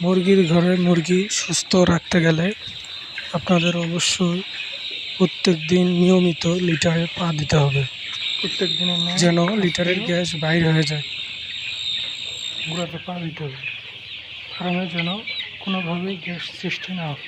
মুরগির ঘরে মুরগি সুস্থ রাখতে গেলে আপনাদের অবশ্যই প্রত্যেক দিন নিয়মিত লিটারে পা দিতে হবে, প্রত্যেক দিনের যেন লিটারের গ্যাস বাইর হয়ে যায়। গুঁড়াতে পা দিতে হবে, ফার্মে যেন কোনোভাবেই গ্যাস সৃষ্টি না হয়।